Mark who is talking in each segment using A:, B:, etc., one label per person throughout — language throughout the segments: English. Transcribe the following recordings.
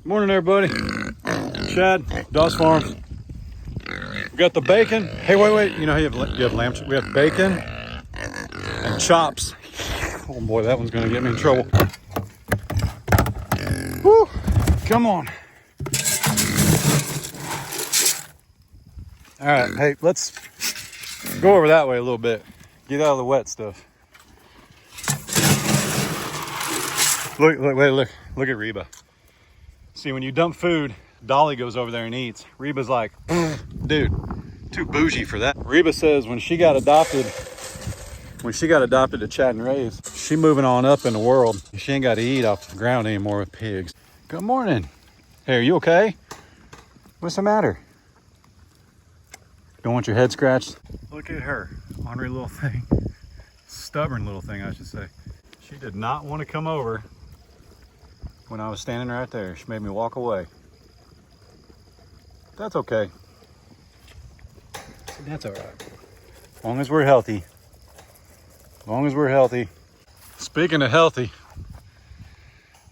A: Morning, everybody. Chad, Doss Farms. We got the bacon. Hey, wait. You know how you have lamb? We have bacon and chops. Oh boy, that one's gonna get me in trouble. Woo! Come on. All right, hey, let's go over that way a little bit. Get out of the wet stuff. Look at Reba. See, when you dump food, Dolly goes over there and eats. Reba's like, dude, too bougie for that. Reba says when she got adopted to Chad and Ray's, she moving on up in the world. She ain't got to eat off the ground anymore with pigs. Good morning. Hey, are you okay? What's the matter? Don't want your head scratched? Look at her, ornery little thing. Stubborn little thing, I should say. She did not want to come over when I was standing right there. She made me walk away. That's okay. That's all right. As long as we're healthy. As long as we're healthy. Speaking of healthy,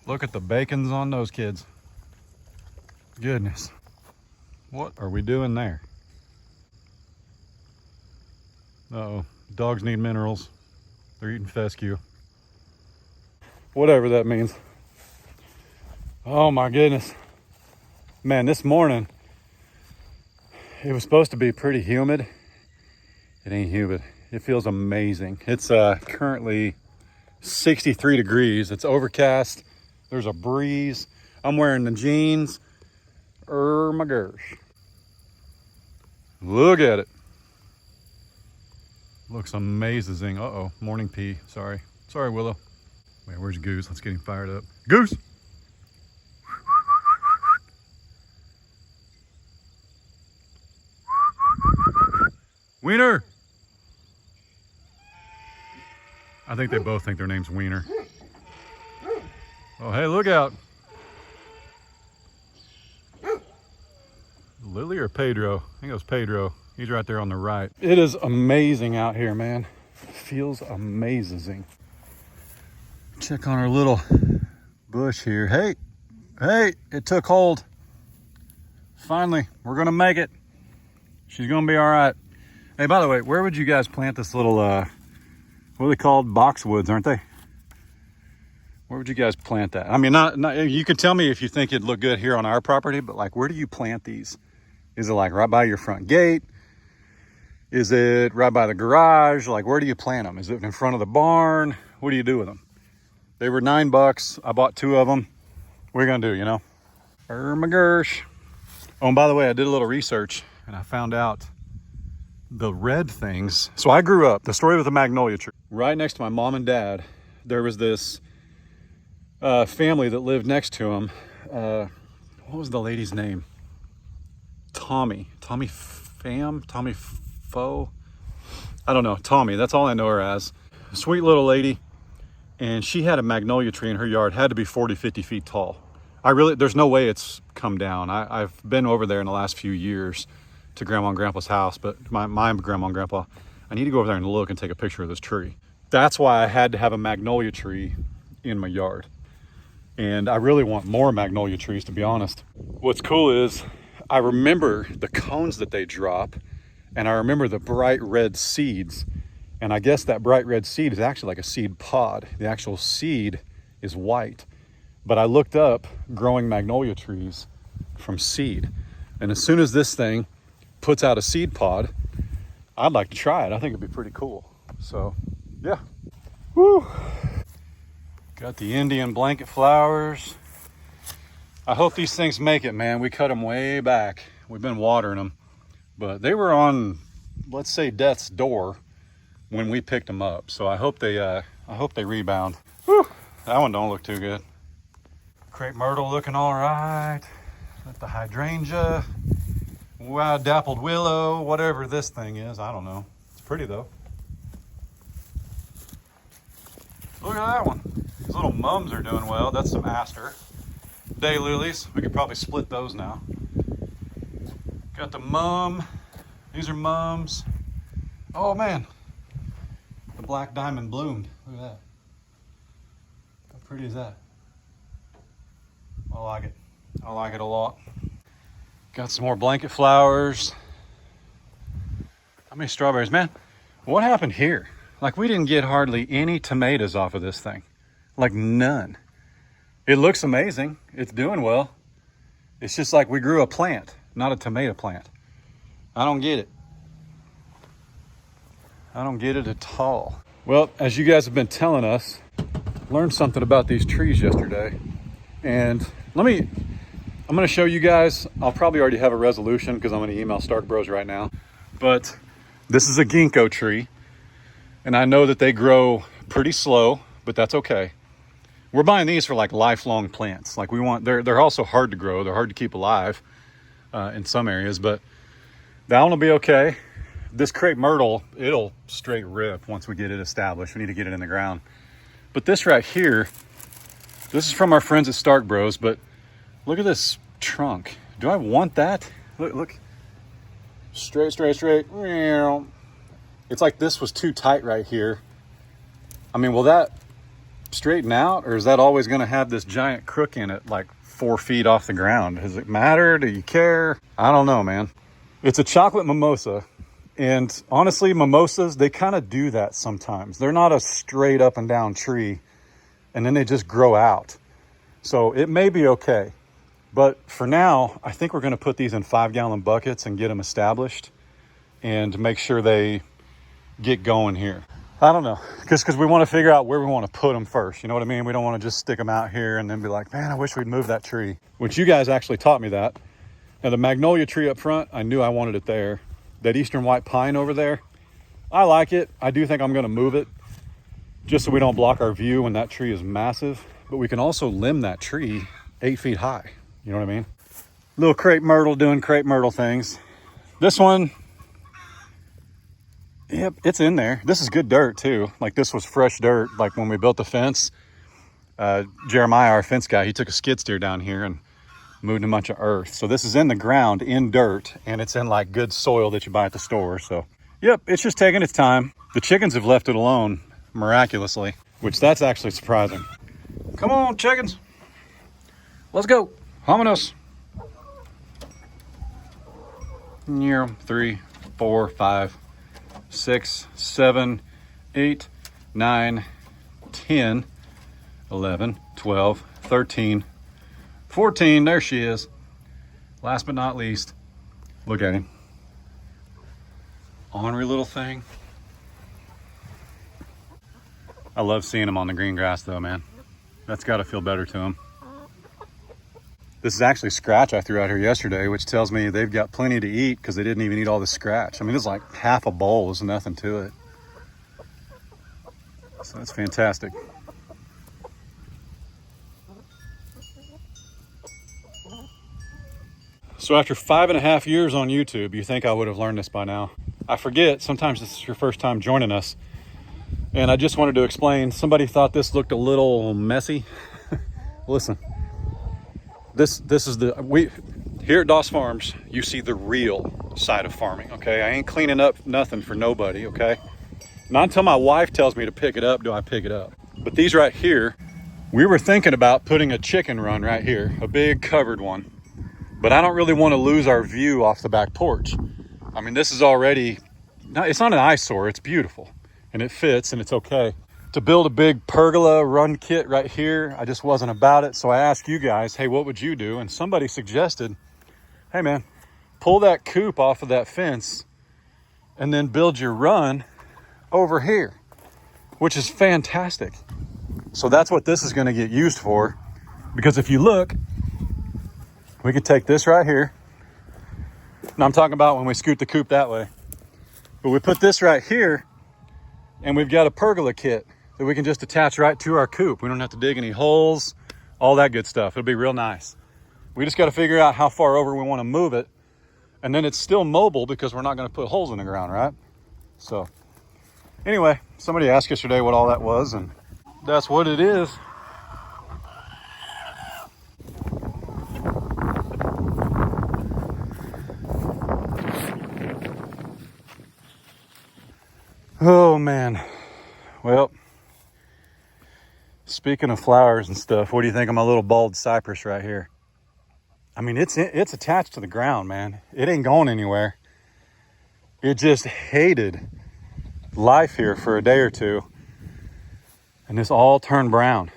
A: look at the bacons on those kids. Goodness. What are we doing there? Uh-oh. Dogs need minerals. They're eating fescue. Whatever that means. Oh my goodness. Man, this morning, it was supposed to be pretty humid. It ain't humid. It feels amazing. It's currently 63 degrees. It's overcast. There's a breeze. I'm wearing the jeans. My gosh. Look at it. Looks amazing. Uh-oh, morning pea. Sorry, Willow. Wait, where's Goose? Let's get him fired up. Goose! Wiener! I think they both think their name's Wiener. Oh, hey, look out. Lily or Pedro? I think it was Pedro. He's right there on the right. It is amazing out here, man. It feels amazing. Check on our little bush here. Hey, it took hold. Finally, we're gonna make it. She's gonna be all right. Hey, by the way, where would you guys plant this little, what are they called? Boxwoods, aren't they? Where would you guys plant that? I mean, not you can tell me if you think it'd look good here on our property, but like, where do you plant these? Is it like right by your front gate? Is it right by the garage? Like, where do you plant them? Is it in front of the barn? What do you do with them? They were $9. I bought 2 of them. What are you gonna do, you know? My gosh. Oh, and by the way, I did a little research and I found out the red things. So I grew up, the story with the magnolia tree. Right next to my mom and dad, there was this family that lived next to them. What was the lady's name? Tommy Foe. I don't know, Tommy, that's all I know her as. Sweet little lady. And she had a magnolia tree in her yard, had to be 40, 50 feet tall. There's no way it's come down. I've been over there in the last few years to Grandma and Grandpa's house, but my Grandma and Grandpa, I need to go over there and look and take a picture of this tree. That's why I had to have a magnolia tree in my yard. And I really want more magnolia trees, to be honest. What's cool is I remember the cones that they drop, and I remember the bright red seeds. And I guess that bright red seed is actually like a seed pod. The actual seed is white. But I looked up growing magnolia trees from seed. And as soon as this thing puts out a seed pod, I'd like to try it. I think it'd be pretty cool. So, yeah. Woo! Got the Indian blanket flowers. I hope these things make it, man. We cut them way back. We've been watering them. But they were on, let's say, death's door when we picked them up. So I hope they rebound. Whew, that one don't look too good. Crepe myrtle looking all right. Got the hydrangea. Wow, dappled willow, whatever this thing is, I don't know. It's pretty though. Look at that one. These little mums are doing well. That's some aster. Daylilies, we could probably split those now. Got the mum. These are mums. Oh man, the black diamond bloomed. Look at that. How pretty is that? I like it. I like it a lot. Got some more blanket flowers. How many strawberries, man? What happened here? Like, we didn't get hardly any tomatoes off of this thing. Like, none. It looks amazing. It's doing well. It's just like we grew a plant, not a tomato plant. I don't get it. I don't get it at all. Well, as you guys have been telling us, learned something about these trees yesterday. And I'm gonna show you guys. I'll probably already have a resolution because I'm gonna email Stark Bros right now. But this is a ginkgo tree. And I know that they grow pretty slow, but that's okay. We're buying these for like lifelong plants. Like they're also hard to grow. They're hard to keep alive in some areas, but that one will be okay. This crepe myrtle, it'll straight rip once we get it established. We need to get it in the ground. But this right here, this is from our friends at Stark Bros, but look at this trunk. Do I want that? Look. Straight. It's like this was too tight right here. I mean, will that straighten out, or is that always going to have this giant crook in it, like 4 feet off the ground? Does it matter? Do you care? I don't know, man. It's a chocolate mimosa. And honestly, mimosas, they kind of do that sometimes. They're not a straight up and down tree, and then they just grow out. So it may be okay. But for now, I think we're going to put these in 5-gallon buckets and get them established and make sure they get going here. I don't know, because we want to figure out where we want to put them first. You know what I mean? We don't want to just stick them out here and then be like, man, I wish we'd move that tree. Which you guys actually taught me that. Now the magnolia tree up front, I knew I wanted it there. That eastern white pine over there, I like it. I do think I'm going to move it just so we don't block our view when that tree is massive. But we can also limb that tree 8 feet high. You know what I mean? Little crepe myrtle doing crepe myrtle things. This one, yep, it's in there. This is good dirt too. Like, this was fresh dirt. Like when we built the fence, Jeremiah, our fence guy, he took a skid steer down here and moved a bunch of earth. So this is in the ground, in dirt, and it's in like good soil that you buy at the store. So yep, it's just taking its time. The chickens have left it alone miraculously, which that's actually surprising. Come on, chickens. Let's go. Vámonos. 3, 4, 5, 6, 7, 8, 9, 10, 11, 12, 13, 14. There she is. Last but not least, look at him. Ornery little thing. I love seeing him on the green grass though, man. That's got to feel better to him. This is actually scratch I threw out here yesterday, which tells me they've got plenty to eat because they didn't even eat all the scratch. I mean, it's like half a bowl. There's nothing to it. So that's fantastic. So after 5.5 years on YouTube, you think I would have learned this by now. I forget, sometimes this is your first time joining us. And I just wanted to explain, somebody thought this looked a little messy. Listen. This is here at Doss Farms, you see the real side of farming, okay? I ain't cleaning up nothing for nobody, okay? Not until my wife tells me to pick it up do I pick it up. But these right here, we were thinking about putting a chicken run right here, a big covered one. But I don't really want to lose our view off the back porch. I mean, this is already, it's not an eyesore, it's beautiful. And it fits and it's okay. To build a big pergola run kit right here, I just wasn't about it. So I asked you guys, hey, what would you do? And somebody suggested, hey man, pull that coop off of that fence and then build your run over here, which is fantastic. So that's what this is going to get used for. Because if you look, we can take this right here. Now I'm talking about when we scoot the coop that way. But we put this right here and we've got a pergola kit that we can just attach right to our coop. We don't have to dig any holes, all that good stuff. It'll be real nice. We just got to figure out how far over we want to move it. And then it's still mobile because we're not going to put holes in the ground, right? So anyway, somebody asked yesterday what all that was, and that's what it is. Oh man. Well, speaking of flowers and stuff, what do you think of my little bald cypress right here? I mean, it's attached to the ground, man. It ain't going anywhere. It just hated life here for a day or two. And this all turned brown.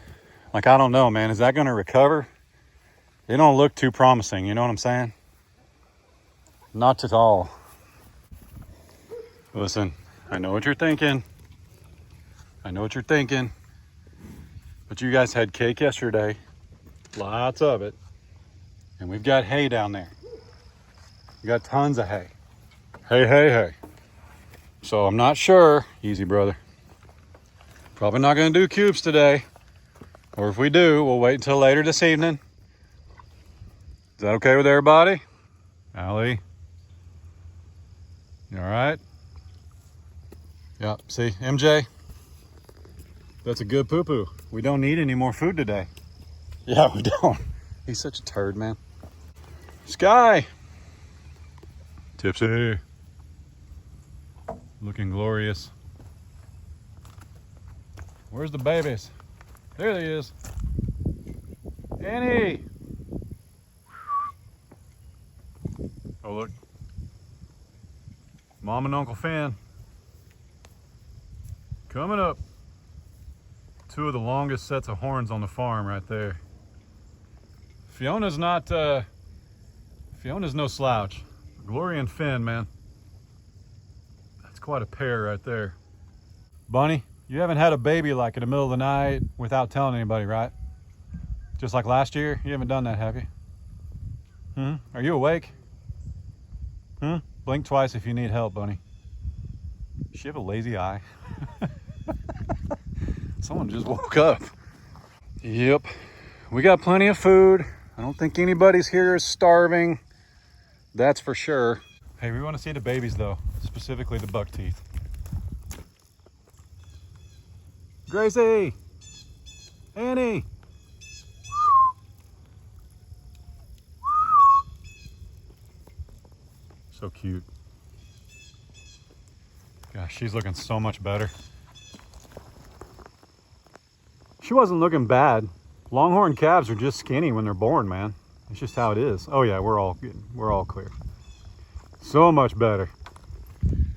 A: Like, I don't know, man. Is that going to recover? They don't look too promising. You know what I'm saying? Not at all. Listen, I know what you're thinking. I know what you're thinking. But you guys had cake yesterday. Lots of it. And we've got hay down there. We got tons of hay. Hey. So I'm not sure. Easy, brother. Probably not going to do cubes today. Or if we do, we'll wait until later this evening. Is that okay with everybody? Allie? You all right? Yep. See, MJ? That's a good poo-poo. We don't need any more food today. Yeah, we don't. He's such a turd, man. Sky. Tipsy. Looking glorious. Where's the babies? There he is. Annie. Oh, look. Mom and Uncle Finn. Coming up. Two of the longest sets of horns on the farm right there. Fiona's no slouch. Glory and Finn, man. That's quite a pair right there. Bunny, you haven't had a baby like in the middle of the night without telling anybody, right? Just like last year, you haven't done that, have you? Are you awake? Blink twice if you need help, Bunny. Does she have a lazy eye? Someone just woke up. Yep, we got plenty of food. I don't think anybody's here is starving. That's for sure. Hey, we want to see the babies though, specifically the buck teeth. Gracie! Annie! So cute. Gosh, she's looking so much better. She wasn't looking bad. Longhorn calves are just skinny when they're born, man. It's just how it is. Oh yeah, we're all good. We're all clear. So much better.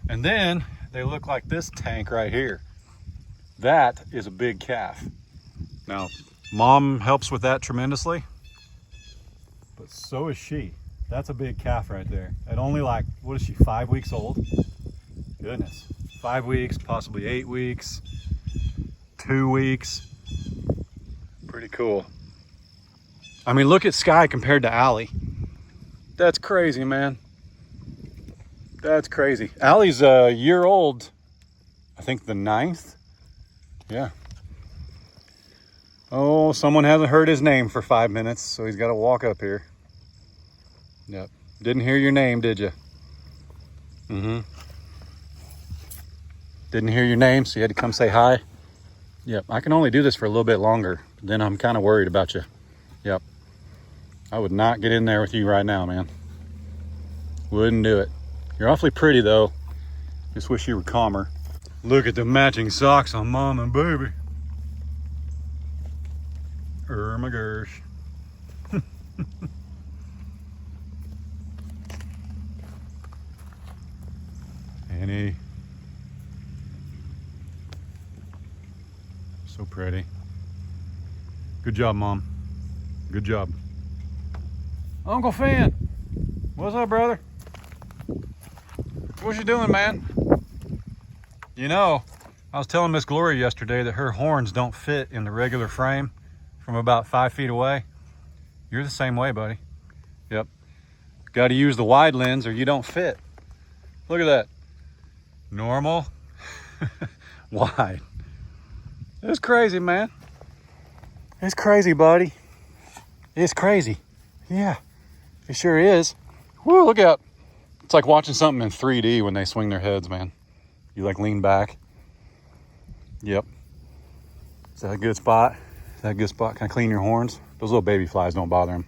A: And then they look like this tank right here. That is a big calf. Now, mom helps with that tremendously, but so is she. That's a big calf right there. At only like, what is she, 5 weeks old? Goodness. 5 weeks, possibly 8 weeks, 2 weeks. Pretty cool. I mean, look at Sky compared to Allie. That's crazy, man. That's crazy. Allie's a year old. I think the 9th. Yeah. Oh, someone hasn't heard his name for 5 minutes, so he's got to walk up here. Yep. Didn't hear your name, did you? Didn't hear your name, so you had to come say hi. Yep. I can only do this for a little bit longer. Then I'm kind of worried about you. Yep. I would not get in there with you right now, man. Wouldn't do it. You're awfully pretty, though. Just wish you were calmer. Look at the matching socks on mom and baby. My gosh. Annie. So pretty. Good job, Mom. Good job. Uncle Finn. What's up, brother? What you doing, man? You know, I was telling Miss Gloria yesterday that her horns don't fit in the regular frame from about 5 feet away. You're the same way, buddy. Yep. Got to use the wide lens or you don't fit. Look at that. Normal. Wide. It's crazy, man. It's crazy, buddy. It's crazy. Yeah, it sure is. Whoa, look out. It's like watching something in 3D when they swing their heads, man. You like lean back. Yep. Is that a good spot? Is that a good spot? Can I clean your horns? Those little baby flies don't bother them.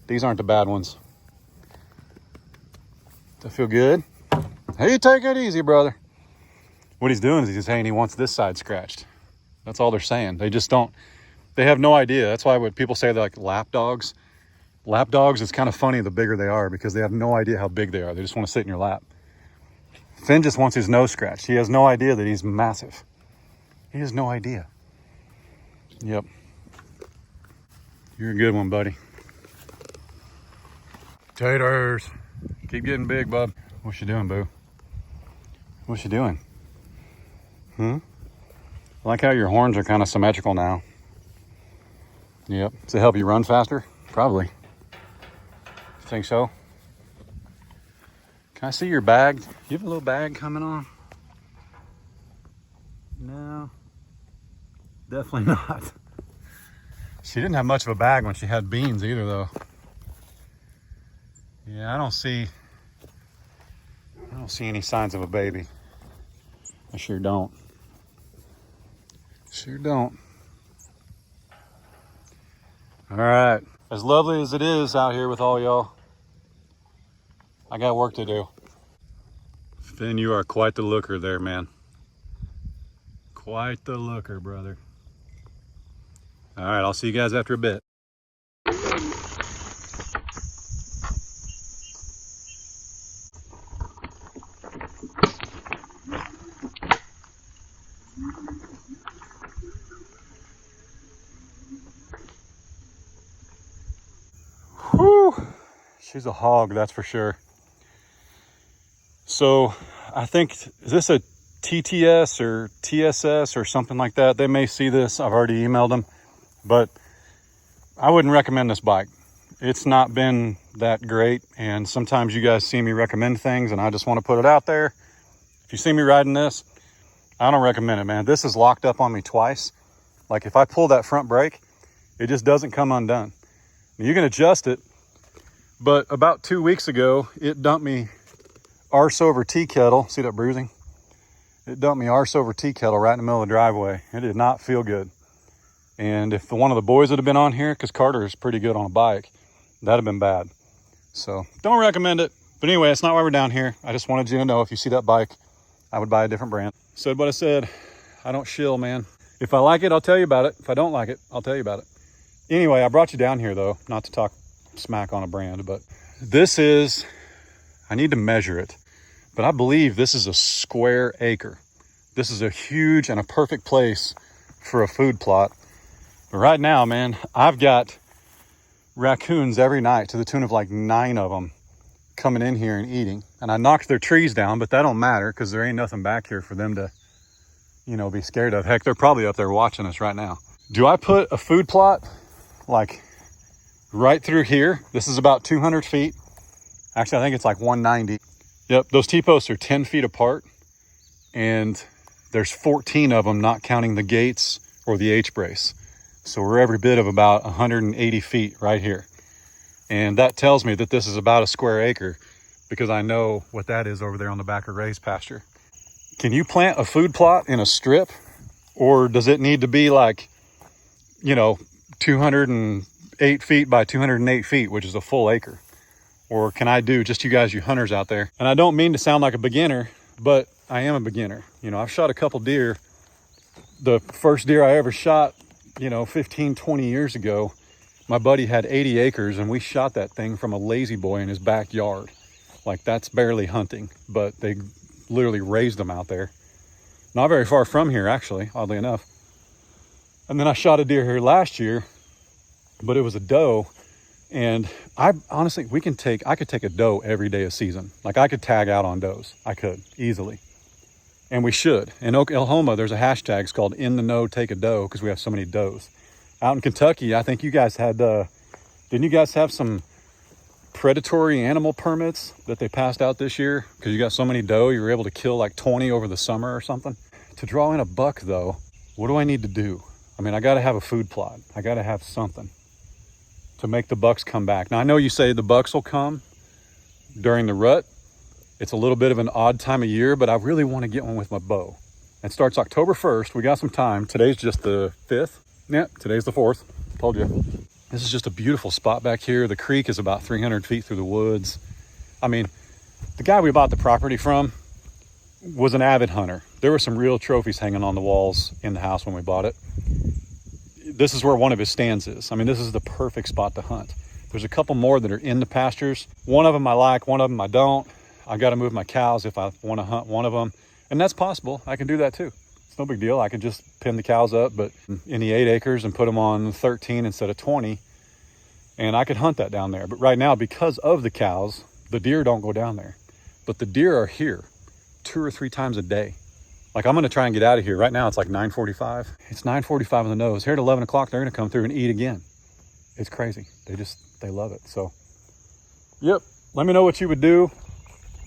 A: These aren't the bad ones. Does that feel good? Hey, take it easy, brother. What he's doing is he's saying he wants this side scratched. That's all they're saying. They just don't, they have no idea. That's why when people say they're like lap dogs, Lap dogs, it's kind of funny the bigger they are because they have no idea how big they are. They just want to sit in your lap. Finn just wants his nose scratched. He has no idea that he's massive. He has no idea. Yep. You're a good one, buddy. Taters. Keep getting big, bub. What you doing, boo? What you doing? I like how your horns are kind of symmetrical now. Yep. Does it help you run faster? Probably. Think so? Can I see your bag? You have a little bag coming on? No. Definitely not. She didn't have much of a bag when she had beans either, though. Yeah, I don't see any signs of a baby. I sure don't. Sure don't. All right. As lovely as it is out here with all y'all, I got work to do. Finn, you are quite the looker there, man. Quite the looker, brother. All right, I'll see you guys after a bit. Whew. She's a hog, that's for sure. So I think, is this a TTS or TSS or something like that? They may see this. I've already emailed them, but I wouldn't recommend this bike. It's not been that great. And sometimes you guys see me recommend things and I just want to put it out there. If you see me riding this, I don't recommend it, man. This is locked up on me twice. Like if I pull that front brake, it just doesn't come undone. You can adjust it, but about 2 weeks ago, it dumped me arse over tea kettle. See that bruising? It dumped me arse over tea kettle right in the middle of the driveway. It did not feel good. And if one of the boys would have been on here, because Carter is pretty good on a bike, that'd have been bad. So don't recommend it. But anyway, that's not why we're down here. I just wanted you to know if you see that bike, I would buy a different brand. Said what I said. I don't shill, man. If I like it, I'll tell you about it. If I don't like it, I'll tell you about it. Anyway, I brought you down here though, not to talk smack on a brand, but this is, I need to measure it, but I believe this is a square acre. This is a huge and a perfect place for a food plot. But right now, man, I've got raccoons every night to the tune of like 9 of them coming in here and eating. And I knocked their trees down, but that don't matter because there ain't nothing back here for them to, you know, be scared of. Heck, they're probably up there watching us right now. Do I put a food plot like right through here? This is about 200 feet. Actually, I think it's like 190. Yep, those T-posts are 10 feet apart. And there's 14 of them, not counting the gates or the H-brace. So we're every bit of about 180 feet right here. And that tells me that this is about a square acre because I know what that is over there on the back of Ray's pasture. Can you plant a food plot in a strip? Or does it need to be like, you know, 208 feet by 208 feet, which is a full acre? Or can I do, just you guys, you hunters out there? And I don't mean to sound like a beginner, but I am a beginner. You know, I've shot a couple deer. The first deer I ever shot, you know, 15, 20 years ago, my buddy had 80 acres and we shot that thing from a lazy boy in his backyard. Like that's barely hunting, but they literally raised them out there. Not very far from here, actually, oddly enough. And then I shot a deer here last year, but it was a doe. And I honestly, I could take a doe every day of season. Like I could tag out on does. I could easily. And we should. In Oklahoma, there's a hashtag. It's called In the Know Take a Doe because we have so many does. Out in Kentucky, I think you guys had, didn't you guys have some predatory animal permits that they passed out this year? Because you got so many doe, you were able to kill like 20 over the summer or something. To draw in a buck though, what do I need to do? I mean, I got to have a food plot. I got to have something to make the bucks come back. Now, I know you say the bucks will come during the rut. It's a little bit of an odd time of year, but I really want to get one with my bow. It starts October 1st. We got some time. Today's just the 5th. Yep, today's the 4th. Told you. This is just a beautiful spot back here. The creek is about 300 feet through the woods. I mean, the guy we bought the property from was an avid hunter. There were some real trophies hanging on the walls in the house when we bought it. This is where one of his stands is. I mean, this is the perfect spot to hunt. There's a couple more that are in the pastures. One of them I like, one of them I don't. I got to move my cows if I want to hunt one of them. And that's possible. I can do that too. It's no big deal. I can just pin the cows up, but in the 8 acres and put them on 13 instead of 20. And I could hunt that down there. But right now, because of the cows, the deer don't go down there. But the deer are here 2 or 3 times a day. Like, I'm going to try and get out of here. Right now, it's like 9:45. It's 9:45 on the nose. Here at 11 o'clock, they're going to come through and eat again. It's crazy. They love it. So, yep. Let me know what you would do,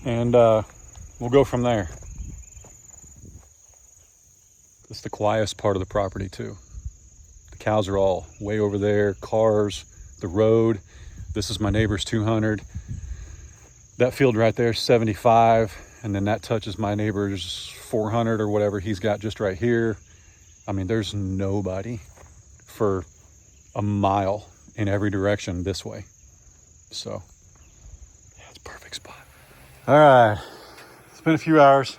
A: and we'll go from there. This is the quietest part of the property, too. The cows are all way over there. Cars, the road. This is my neighbor's 200. That field right there is 75. And then that touches my neighbor's 400 or whatever he's got just right here. I mean, there's nobody for a mile in every direction this way. So, yeah, it's a perfect spot. All right, it's been a few hours.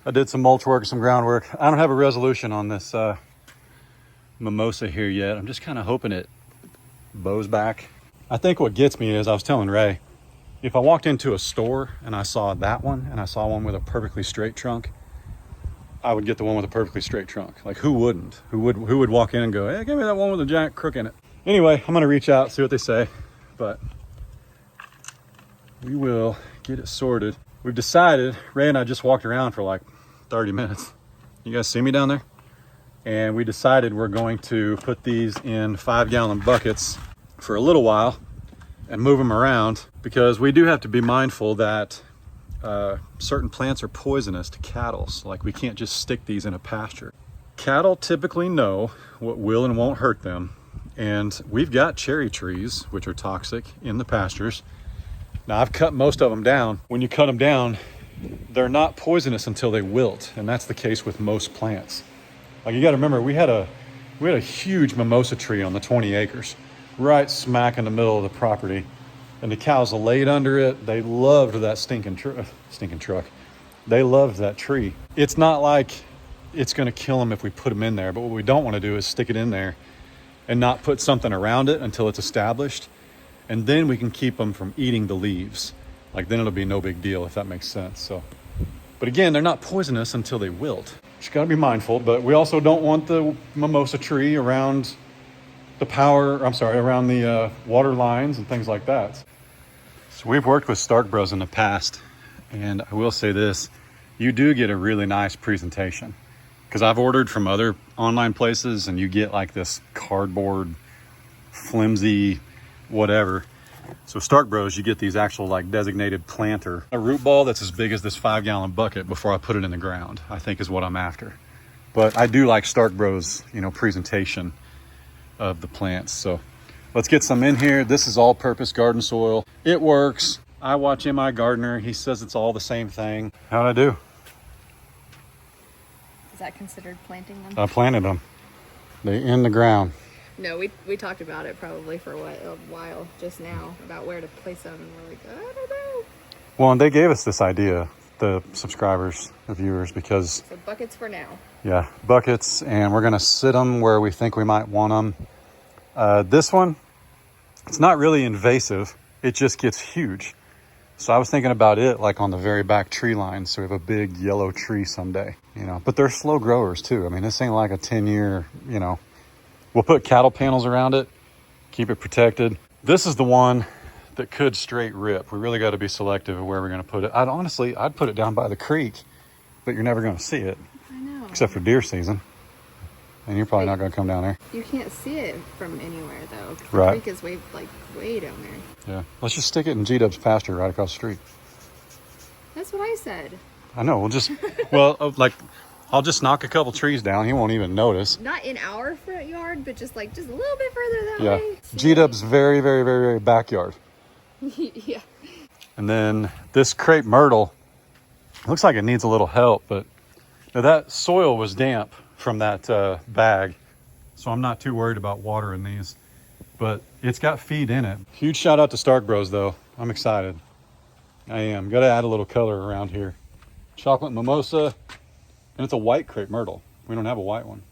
A: I did some mulch work, some groundwork. I don't have a resolution on this mimosa here yet. I'm just kind of hoping it bows back. I think what gets me is, I was telling Ray, if I walked into a store and I saw that one and I saw one with a perfectly straight trunk, I would get the one with a perfectly straight trunk. Like, who wouldn't? Who would walk in and go, hey, give me that one with a giant crook in it? Anyway, I'm gonna reach out, see what they say, but we will get it sorted. We've decided, Ray and I just walked around for like 30 minutes. You guys see me down there? And we decided we're going to put these in 5-gallon buckets for a little while and move them around, because we do have to be mindful that certain plants are poisonous to cattle. So, like, we can't just stick these in a pasture. Cattle typically know what will and won't hurt them. And we've got cherry trees, which are toxic, in the pastures. Now, I've cut most of them down. When you cut them down, they're not poisonous until they wilt. And that's the case with most plants. Like, you got to remember, we had a huge mimosa tree on the 20 acres. Right smack in the middle of the property, and the cows laid under it. They loved that stinking truck. They loved that tree. It's not like it's going to kill them if we put them in there, but what we don't want to do is stick it in there and not put something around it until it's established, and then we can keep them from eating the leaves. Like, then it'll be no big deal, if that makes sense. So, but again, they're not poisonous until they wilt. Just got to be mindful, but we also don't want the mimosa tree around around the water lines and things like that. So we've worked with Stark Bros in the past, and I will say this, you do get a really nice presentation, because I've ordered from other online places and you get like this cardboard, flimsy, whatever. So Stark Bros, you get these actual like designated planter, a root ball that's as big as this 5-gallon bucket before I put it in the ground, I think is what I'm after. But I do like Stark Bros, presentation of the plants. So let's get some in here. This is all-purpose garden soil. It works. I watch MI Gardener. He says it's all the same thing. How'd I do?
B: Is that considered planting them?
A: I planted them. They in the ground.
B: No, we talked about it probably for a while just now about where to place them, and we're like, I don't know.
A: Well, and they gave us this idea, the subscribers, the viewers, because...
B: So buckets for now.
A: Yeah, buckets, and we're going to sit them where we think we might want them. This one, it's not really invasive. It just gets huge. So I was thinking about it like on the very back tree line, so we have a big yellow tree someday, But they're slow growers too. I mean, this ain't like a 10-year, We'll put cattle panels around it, keep it protected. This is the one that could straight rip. We really got to be selective of where we're going to put it. I'd put it down by the creek, but you're never going to see it.
B: I know.
A: Except for deer season. And you're probably not going to come down there.
B: You can't see it from anywhere though. The
A: Right.
B: creek is way down there.
A: Yeah. Let's just stick it in G-Dub's pasture right across the street.
B: That's what I said.
A: I know. I'll just knock a couple trees down. He won't even notice.
B: Not in our front yard, but just a little bit further that
A: Yeah.
B: way.
A: G-Dub's very, very, very, very backyard.
B: Yeah.
A: And then this crepe myrtle, looks like it needs a little help, but now that soil was damp from that bag, so I'm not too worried about watering these, but it's got feed in it. Huge shout out to Stark Bros though. I'm excited. I am. Got to add a little color around here. Chocolate mimosa, and it's a white crepe myrtle. We don't have a white one.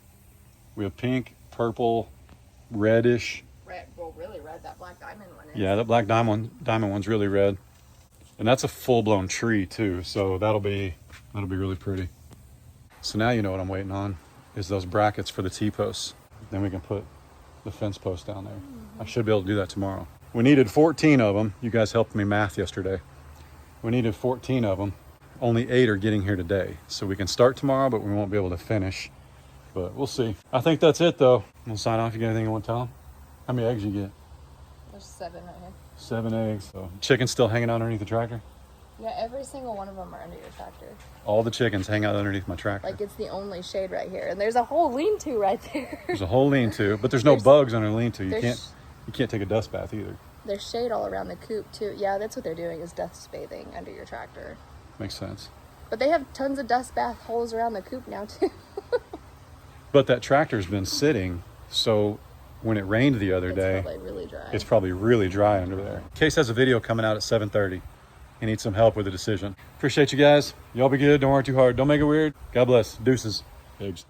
A: We have pink, purple, reddish.
B: Well, really red. That black diamond one is.
A: Yeah, that black diamond one's really red. And that's a full-blown tree too, so that'll be really pretty. So now you know what I'm waiting on is those brackets for the T-posts. Then we can put the fence post down there. I should be able to do that tomorrow. We needed 14 of them. You guys helped me math yesterday. We needed 14 of them. Only 8 are getting here today. So we can start tomorrow, but we won't be able to finish. But we'll see. I think that's it though. We'll sign off. You got anything you want to tell them? How many eggs you get?
B: There's 7 right here.
A: 7 eggs. So chickens still hanging out underneath the tractor?
B: Yeah, every single one of them are under your tractor.
A: All the chickens hang out underneath my tractor.
B: Like it's the only shade right here. And there's a whole lean-to right there.
A: There's a whole lean-to, but there's no bugs under the lean-to. You
B: there's-
A: can't take a dust bath either.
B: There's shade all around the coop too. Yeah, that's what they're doing is dust bathing under your tractor.
A: Makes sense.
B: But they have tons of dust bath holes around the coop now too.
A: But that tractor's been sitting, so when it rained the other day,
B: It's probably really dry.
A: it's probably really dry under there. Case has a video coming out at 7:30. He needs some help with the decision. Appreciate you guys. Y'all be good. Don't work too hard. Don't make it weird. God bless. Deuces. Pigs.